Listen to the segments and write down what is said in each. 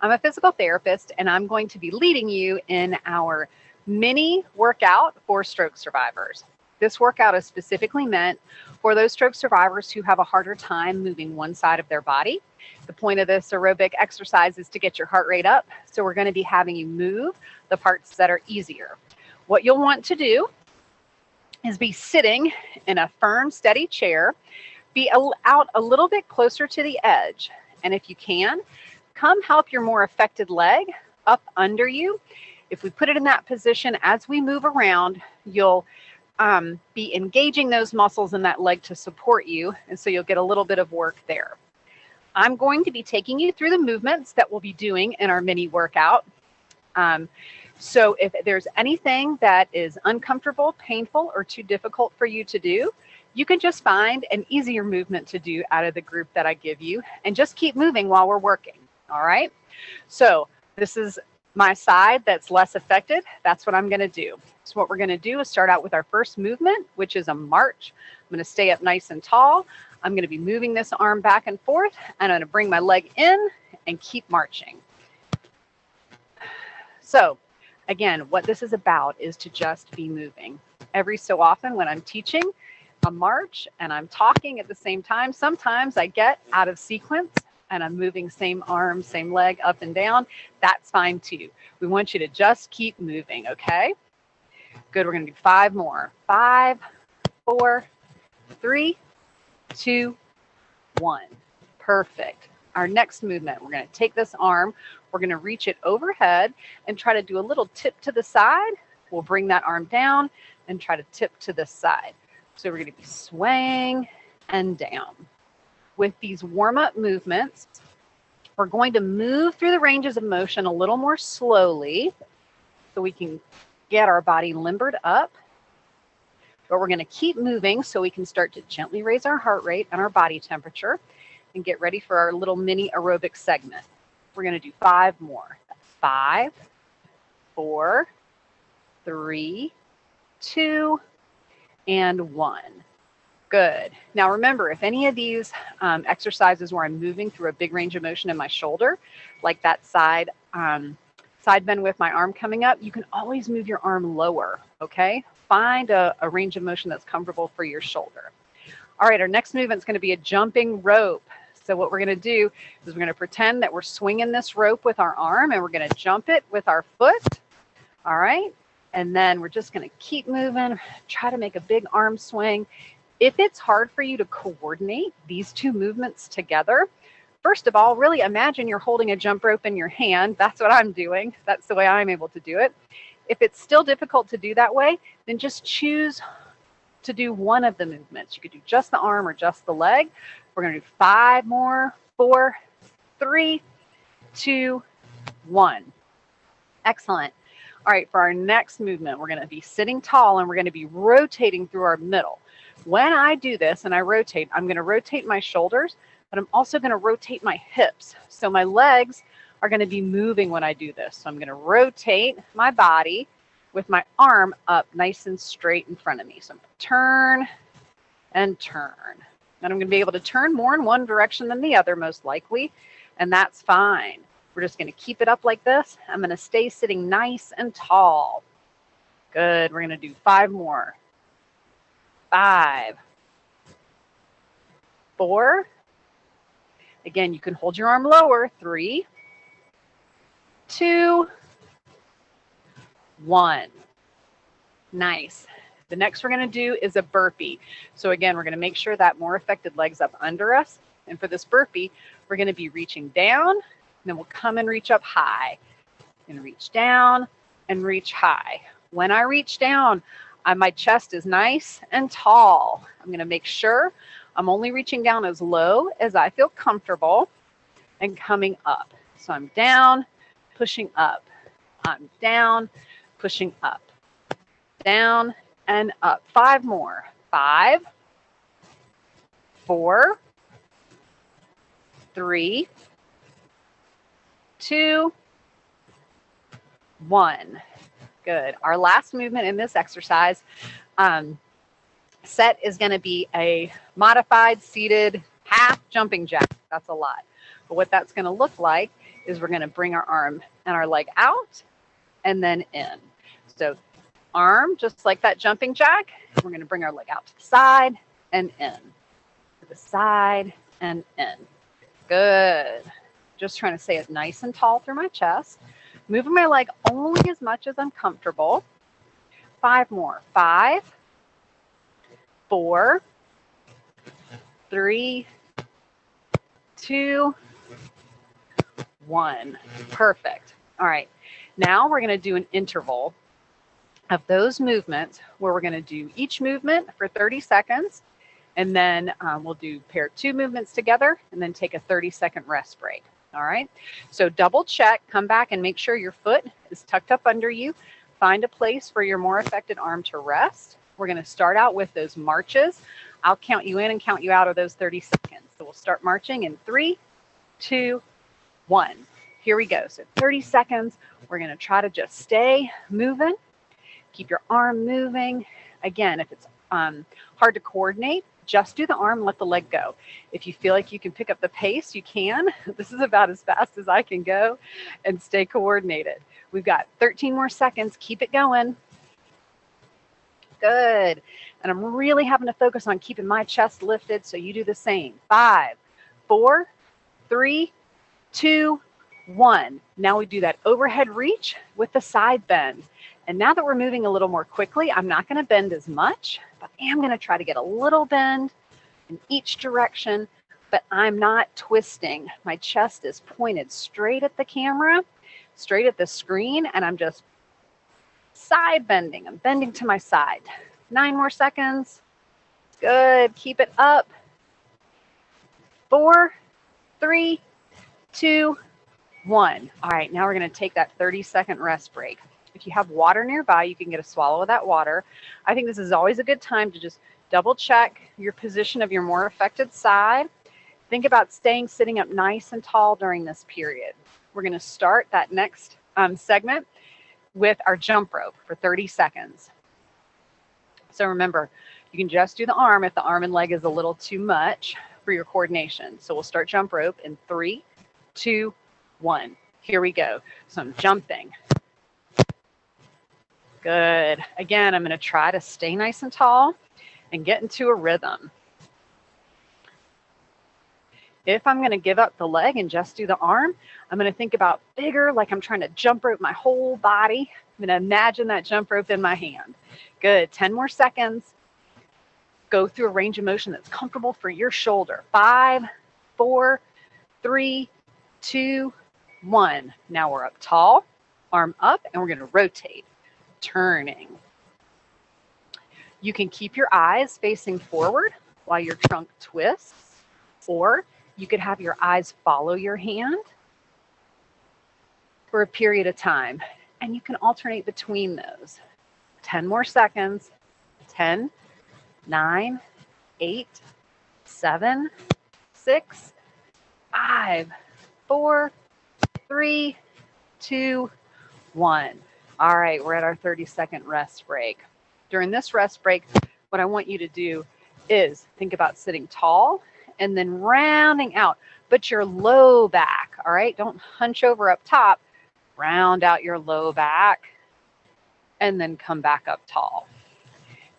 I'm a physical therapist, and I'm going to be leading you in our mini workout for stroke survivors. This workout is specifically meant for those stroke survivors who have a harder time moving one side of their body. The point of this aerobic exercise is to get your heart rate up, so we're going to be having you move the parts that are easier. What you'll want to do is be sitting in a firm, steady chair, be out a little bit closer to the edge, and if you can, come help your more affected leg up under you. If we put it in that position, as we move around, you'll be engaging those muscles in that leg to support you, and so you'll get a little bit of work there. I'm going to be taking you through the movements that we'll be doing in our mini workout. So if there's anything that is uncomfortable, painful, or too difficult for you to do, you can just find an easier movement to do out of the group that I give you and just keep moving while we're working, all right? So this is my side that's less affected. That's what I'm gonna do. So what we're gonna do is start out with our first movement, which is a march. I'm gonna stay up nice and tall. I'm gonna be moving this arm back and forth, and I'm gonna bring my leg in and keep marching. So again, what this is about is to just be moving. Every so often when I'm teaching a march and I'm talking at the same time, sometimes I get out of sequence and I'm moving same arm, same leg up and down. That's fine too. We want you to just keep moving, okay? Good, we're gonna do 5 more. 5, 4, 3, 2, 1. Perfect. Our next movement, we're gonna take this arm, we're gonna reach it overhead and try to do a little tip to the side. We'll bring that arm down and try to tip to the side. So we're gonna be swaying and down. With these warm-up movements, we're going to move through the ranges of motion a little more slowly so we can get our body limbered up. But we're gonna keep moving so we can start to gently raise our heart rate and our body temperature and get ready for our little mini aerobic segment. We're gonna do 5 more. 5, 4, 3, 2, and 1. Good. Now remember, if any of these exercises where I'm moving through a big range of motion in my shoulder, like that side bend with my arm coming up, you can always move your arm lower, okay? Find a range of motion that's comfortable for your shoulder. All right, our next movement is going to be a jumping rope. So what we're going to do is we're going to pretend that we're swinging this rope with our arm and we're going to jump it with our foot. All right, and then we're just going to keep moving, try to make a big arm swing. If it's hard for you to coordinate these two movements together, first of all, really imagine you're holding a jump rope in your hand. That's what I'm doing. That's the way I'm able to do it. If it's still difficult to do that way, then just choose to do one of the movements. You could do just the arm or just the leg. We're going to do 5 more. 4, 3, 2, 1. Excellent. All right, for our next movement, we're going to be sitting tall and we're going to be rotating through our middle. When I do this and I rotate, I'm going to rotate my shoulders, but I'm also going to rotate my hips. So my legs are going to be moving when I do this. So I'm going to rotate my body with my arm up nice and straight in front of me. So I'm going to turn and turn. And I'm going to be able to turn more in one direction than the other, most likely, and that's fine. We're just going to keep it up like this. I'm going to stay sitting nice and tall. Good. We're going to do 5 more. 5, 4. Again, you can hold your arm lower. 3, 2, 1. Nice. The next we're going to do is a burpee. So again, we're going to make sure that more affected leg's up under us. And for this burpee, we're going to be reaching down, and then we'll come and reach up high. And reach down and reach high. When I reach down, my chest is nice and tall. I'm going to make sure I'm only reaching down as low as I feel comfortable and coming up. So I'm down, pushing up. I'm down, pushing up. Down and up. 5 more. 5, 4, 3, 2, 1. Good. Our last movement in this exercise set is going to be a modified seated half jumping jack. That's a lot. But what that's going to look like is we're going to bring our arm and our leg out and then in. So arm, just like that jumping jack, we're going to bring our leg out to the side and in. To the side and in. Good. Just trying to stay it nice and tall through my chest. Moving my leg only as much as I'm comfortable. 5 more. 5, 4, 3, 2, 1. Perfect. All right. Now we're going to do an interval of those movements where we're going to do each movement for 30 seconds. And then we'll do pair 2 movements together and then take a 30-second rest break. All right. So double check, come back and make sure your foot is tucked up under you. Find a place for your more affected arm to rest. We're going to start out with those marches. I'll count you in and count you out of those 30 seconds. So we'll start marching in 3, 2, 1. Here we go. So 30 seconds. We're going to try to just stay moving. Keep your arm moving. Again, if it's hard to coordinate, just do the arm, let the leg go. If you feel like you can pick up the pace, you can. This is about as fast as I can go, and stay coordinated. We've got 13 more seconds. Keep it going. Good. And I'm really having to focus on keeping my chest lifted, so you do the same. 5, 4, 3, 2, 1. Now we do that overhead reach with the side bend. And now that we're moving a little more quickly, I'm not going to bend as much, but I am going to try to get a little bend in each direction, but I'm not twisting. My chest is pointed straight at the camera, straight at the screen, and I'm just side bending. I'm bending to my side. 9 more seconds. Good. Keep it up. 4, 3, 2, 1. All right, now we're going to take that 30-second rest break. If you have water nearby, you can get a swallow of that water. I think this is always a good time to just double check your position of your more affected side. Think about sitting up nice and tall during this period. We're going to start that next segment with our jump rope for 30 seconds. So remember, you can just do the arm if the arm and leg is a little too much for your coordination. So we'll start jump rope in 3, 2, 1. Here we go. So I'm jumping. Good. Again, I'm going to try to stay nice and tall and get into a rhythm. If I'm going to give up the leg and just do the arm, I'm going to think about bigger, like I'm trying to jump rope my whole body. I'm going to imagine that jump rope in my hand. Good. 10 more seconds. Go through a range of motion that's comfortable for your shoulder. 5, 4, 3, 2, 1. Now we're up tall, arm up, and we're going to rotate. Turning. You can keep your eyes facing forward while your trunk twists, or you could have your eyes follow your hand for a period of time, and you can alternate between those. 10 more seconds. 10, 9, 8, 7, 6, 5, 4, 3, 2, 1. All right, we're at our 30-second rest break. During this rest break, what I want you to do is think about sitting tall and then rounding out, but your low back, all right? Don't hunch over up top. Round out your low back and then come back up tall.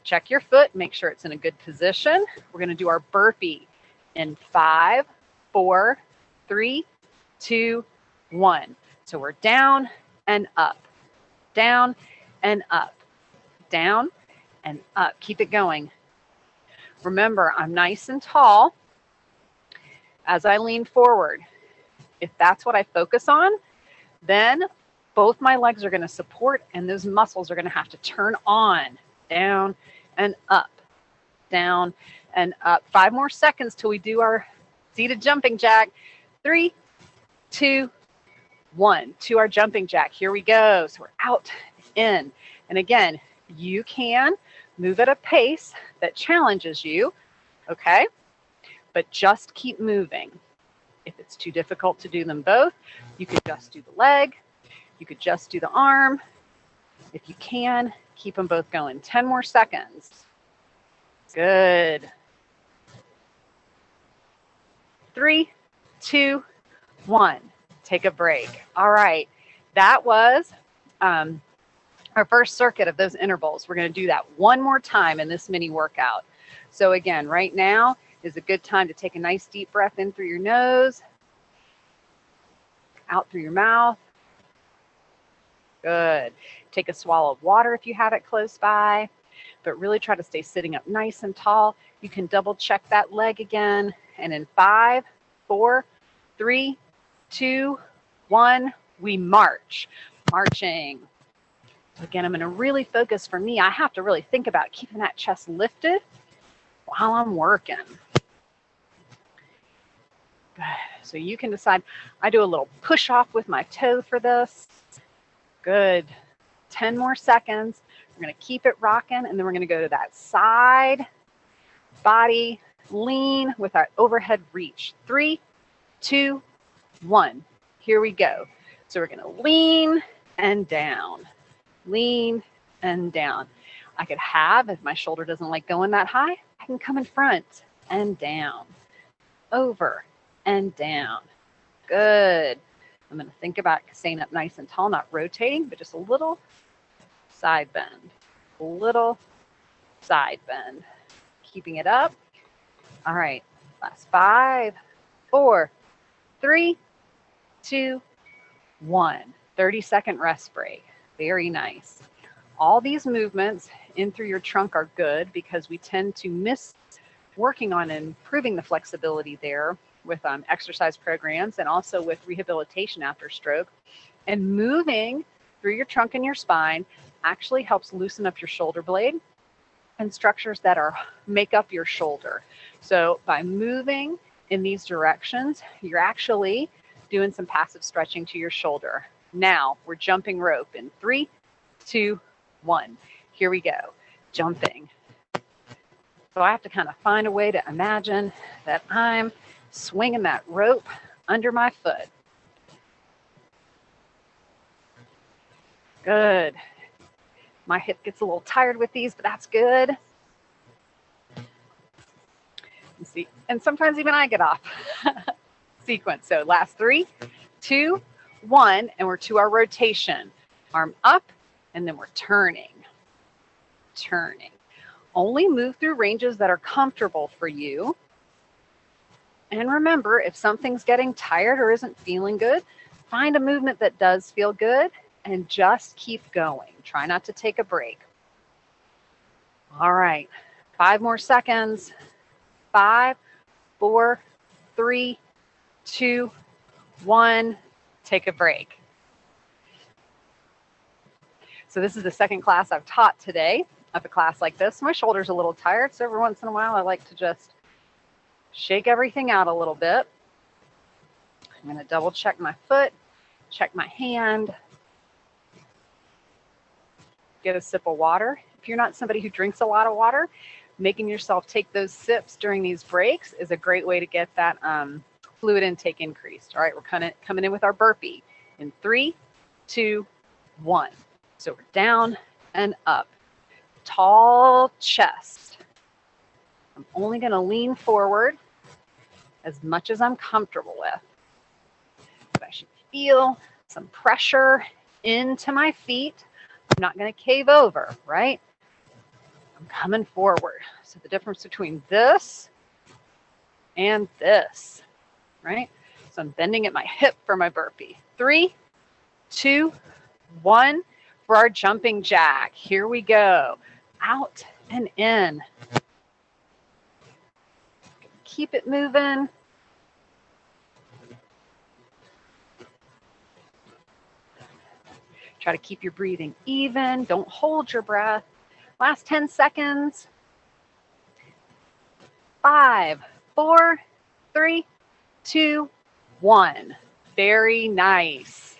Check your foot, make sure it's in a good position. We're going to do our burpee in 5, 4, 3, 2, 1. So we're down and up. Down and up, down and up. Keep it going. Remember, I'm nice and tall as I lean forward. If that's what I focus on, then both my legs are going to support and those muscles are going to have to turn on. Down and up, down and up. 5 more seconds till we do our seated jumping jack. 3, 2, 1. To our jumping jack. Here we go. So we're out, in. And again, you can move at a pace that challenges you, okay? But just keep moving. If it's too difficult to do them both, you could just do the leg. You could just do the arm. If you can, keep them both going. 10 more seconds. Good. 3, 2, 1. take a break. All right, that was our first circuit of those intervals. We're going to do that one more time in this mini workout. So again, right now is a good time to take a nice deep breath in through your nose, out through your mouth. Good. Take a swallow of water if you have it close by, but really try to stay sitting up nice and tall. You can double check that leg again. And in 5, 4, 3, 2, 1, we march. Marching. Again, I'm going to really focus. For me, I have to really think about keeping that chest lifted while I'm working. Good. So you can decide. I do a little push off with my toe for this. Good. 10 more seconds. We're going to keep it rocking, and then we're going to go to that side body lean with our overhead reach. 3, 2, 1. Here we go. So we're going to lean and down. Lean and down. I could have, if my shoulder doesn't like going that high, I can come in front and down. Over and down. Good. I'm going to think about staying up nice and tall, not rotating, but just a little side bend. A little side bend. Keeping it up. All right. Last 5, 4, 3, 2, 1. 30-second rest break. Very nice. All these movements in through your trunk are good because we tend to miss working on improving the flexibility there with exercise programs and also with rehabilitation after stroke. And moving through your trunk and your spine actually helps loosen up your shoulder blade and structures that make up your shoulder. So by moving in these directions, you're actually doing some passive stretching to your shoulder. Now we're jumping rope in 3, 2, 1. Here we go. Jumping. So I have to kind of find a way to imagine that I'm swinging that rope under my foot. Good. My hip gets a little tired with these, but that's good. You see, and sometimes even I get off sequence. So last 3, 2, 1, and we're to our rotation. Arm up, and then we're turning. Turning. Only move through ranges that are comfortable for you. And remember, if something's getting tired or isn't feeling good, find a movement that does feel good and just keep going. Try not to take a break. All right, 5 more seconds. 5, 4, 3, 2, 1. Take a break. So this is the second class I've taught today of a class like this. My shoulder's a little tired, so every once in a while I like to just shake everything out a little bit. I'm going to double check my foot, check my hand, get a sip of water. If you're not somebody who drinks a lot of water, making yourself take those sips during these breaks is a great way to get that fluid intake increased. All right, we're kind of coming in with our burpee in 3, 2, 1. So we're down and up. Tall chest. I'm only going to lean forward as much as I'm comfortable with. But I should feel some pressure into my feet. I'm not going to cave over, right? I'm coming forward. So the difference between this and this, right? So I'm bending at my hip for my burpee. 3, 2, 1 for our jumping jack. Here we go. Out and in. Keep it moving. Try to keep your breathing even. Don't hold your breath. Last 10 seconds. 5, 4, 3, 2, 1. Very nice.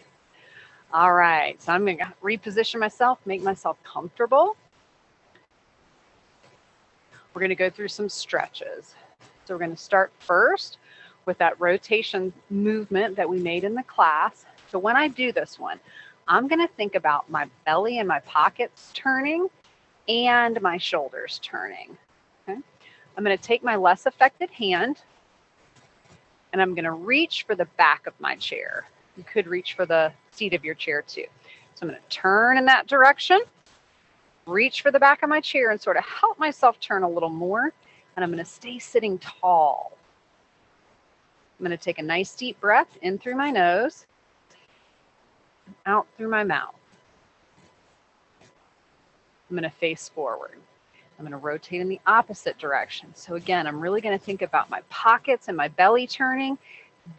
All right, so I'm going to reposition myself, make myself comfortable. We're going to go through some stretches. So we're going to start first with that rotation movement that we made in the class. So when I do this one, I'm going to think about my belly and my pockets turning and my shoulders turning. Okay? I'm going to take my less affected hand and I'm going to reach for the back of my chair. You could reach for the seat of your chair too. So I'm going to turn in that direction, reach for the back of my chair and sort of help myself turn a little more. And I'm going to stay sitting tall. I'm going to take a nice deep breath in through my nose, out through my mouth. I'm going to face forward. I'm going to rotate in the opposite direction. So again, I'm really going to think about my pockets and my belly turning.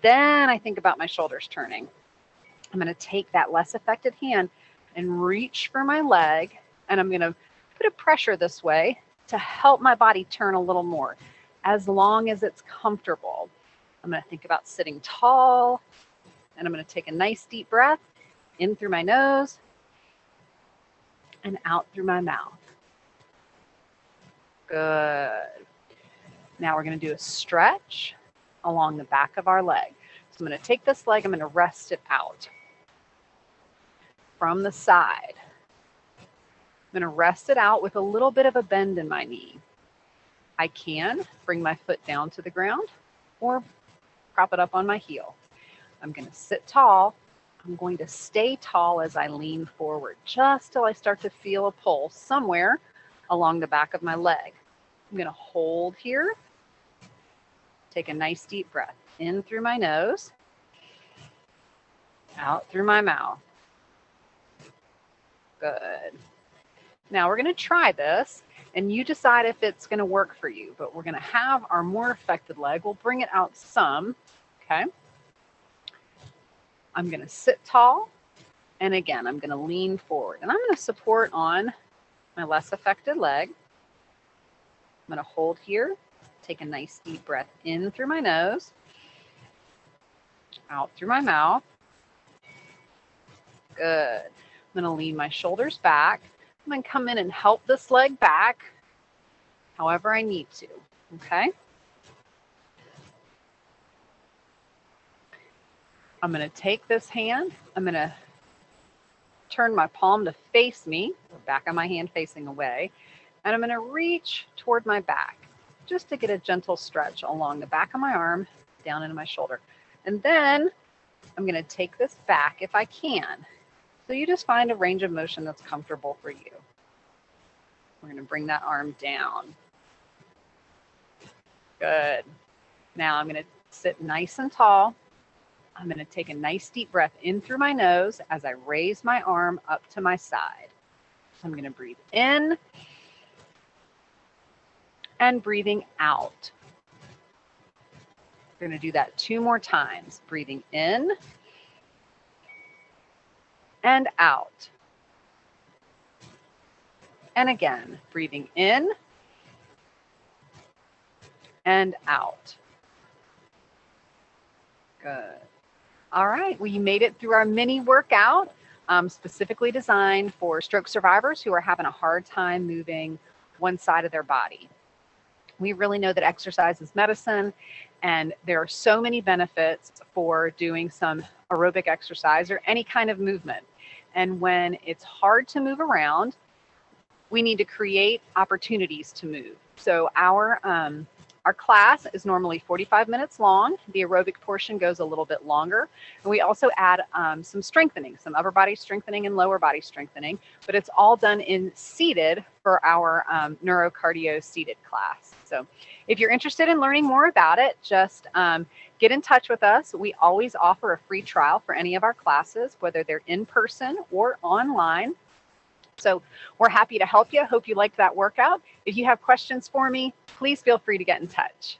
Then I think about my shoulders turning. I'm going to take that less affected hand and reach for my leg. And I'm going to put a pressure this way to help my body turn a little more, as long as it's comfortable. I'm going to think about sitting tall. And I'm going to take a nice deep breath in through my nose and out through my mouth. Good. Now we're going to do a stretch along the back of our leg. So I'm going to take this leg, I'm going to rest it out from the side. I'm going to rest it out with a little bit of a bend in my knee. I can bring my foot down to the ground or prop it up on my heel. I'm going to sit tall. I'm going to stay tall as I lean forward, just till I start to feel a pull somewhere along the back of my leg. I'm going to hold here. Take a nice deep breath in through my nose, out through my mouth. Good. Now we're going to try this, and you decide if it's going to work for you, but we're going to have our more affected leg. We'll bring it out some, okay? I'm going to sit tall, and again, I'm going to lean forward, and I'm going to support on my less affected leg. I'm going to hold here, take a nice deep breath in through my nose, out through my mouth. Good. I'm going to lean my shoulders back. I'm going to come in and help this leg back however I need to, okay? I'm going to take this hand. I'm going to turn my palm to face me, the back of my hand facing away, and I'm going to reach toward my back just to get a gentle stretch along the back of my arm, down into my shoulder. And then I'm going to take this back if I can. So you just find a range of motion that's comfortable for you. We're going to bring that arm down. Good. Now I'm going to sit nice and tall. I'm going to take a nice deep breath in through my nose as I raise my arm up to my side. So I'm going to breathe in and breathing out. We're going to do that 2 more times. Breathing in and out. And again, breathing in and out. Good. All right, well, you made it through our mini workout, specifically designed for stroke survivors who are having a hard time moving one side of their body. We really know that exercise is medicine, and there are so many benefits for doing some aerobic exercise or any kind of movement. And when it's hard to move around, we need to create opportunities to move. So our class is normally 45 minutes long. The aerobic portion goes a little bit longer. And we also add some strengthening, some upper body strengthening and lower body strengthening, but it's all done in seated for our Neuro Cardio seated class. So if you're interested in learning more about it, just get in touch with us. We always offer a free trial for any of our classes, whether they're in person or online. So we're happy to help you. Hope you liked that workout. If you have questions for me, please feel free to get in touch.